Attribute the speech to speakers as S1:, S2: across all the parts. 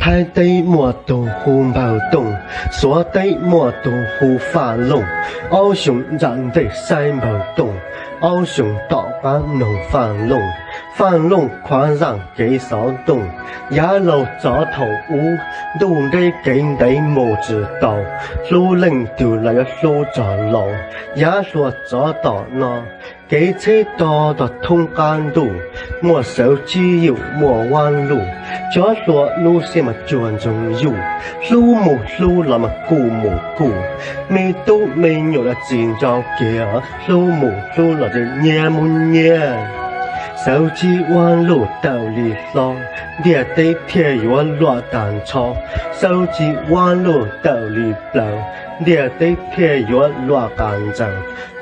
S1: 台地莫动虎毛动，沙地莫动虎发龙。翱翔人地西毛动，翱翔大班农翻龙。翻龙宽让几手动，一路走头乌，路地境地无知道。路令掉来一路着路，一路走到那。几车多到通干路，莫手只有莫弯路，这路路线嘛转中有，路木路那么固木固，没都没有了尖招给啊，路木路那就捏木捏。手机弯路道理路，列地铁有落单车。手机弯路道理路，列地铁有落干净。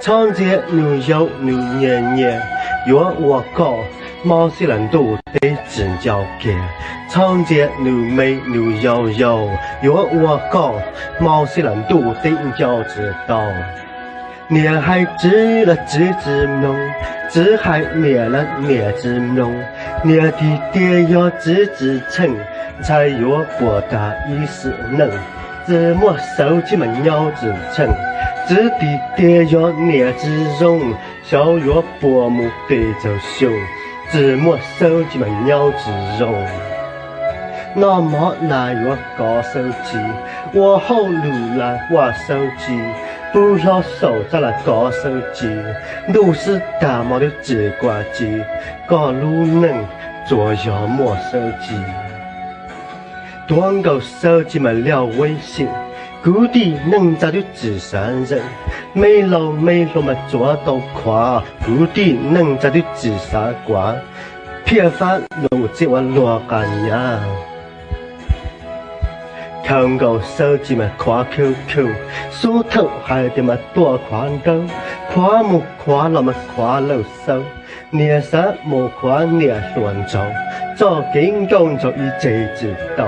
S1: 长街牛油牛年年，有我高，毛西人都得真交给。长街牛美牛油油，有我高，毛西人都得交知道。孽海知了知之浓，知海灭了灭之浓，孽地爹要知之诚，才有博大意思能。自莫手机们鸟之诚，知地爹要孽之容，小有薄木对着凶，自莫手机们鸟之容。那么来我搞手机，我后路来挖手机。不老手再来搞手机，都是大毛的直挂机，搞路能做要摸手机，端个手机嘛聊微信，故地能找的智商人，没路嘛做到快，故地能找的智商高，偏翻路这我落干呀。看个手机嘛夸 QQ， 梳头还得嘛多宽兜，夸木夸了嘛夸老手，年三木夸年乱走，做经工作一直知道，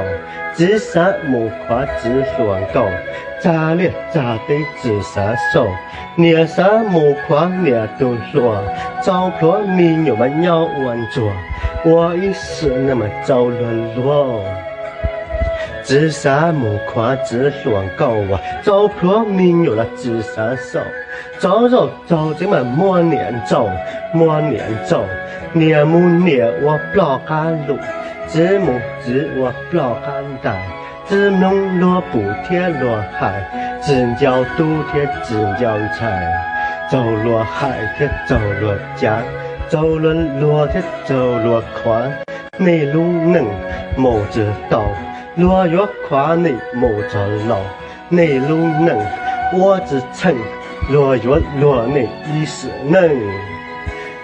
S1: 智商木夸智乱高，炸裂炸得智商手，年三木夸年都乱，糟粕民有嘛鸟玩捉，我一时那么走了路。智商木夸智乱高啊，糟粕民有了智商手，走肉走这么莫年走，莫年走，年木年我不干路，知木知我不干带，知农落补贴落海，知交都贴知交财，走落海贴走落家，走落落贴走落宽，内路能莫知道。若有夸你莫着老，内路能我之称；若有若你意识能，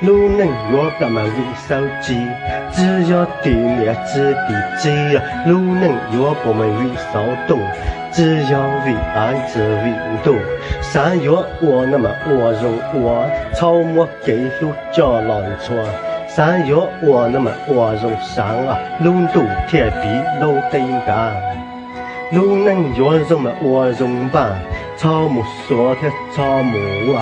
S1: 路能若干嘛为手机，只要地面之地基啊，路能若不们为手动，只要为安之为度。山若我那么我容我，草木给路叫乱错。山有我那么我容山啊，路途铁皮路顶干，路能有什么我容吧，草木说的草木啊，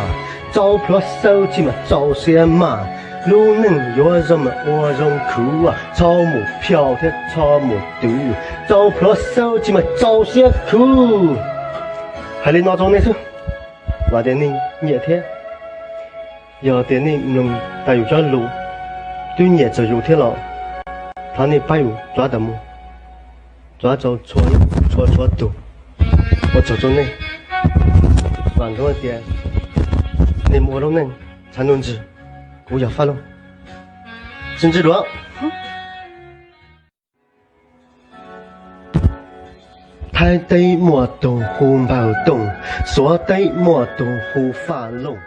S1: 糟粕手机嘛早些嘛，路能有什么我容苦啊，草木飘的草木毒，糟粕手机嘛早些苦，还得拿着那是，我的你热天，要的你能带有条路。对热就有天了，他那把油抓到么？抓着搓多，我抓着呢，晚多点，你摸到呢，才能治，我要发了，甚至罗。台地莫动虎毛动，沙地莫动虎发龙。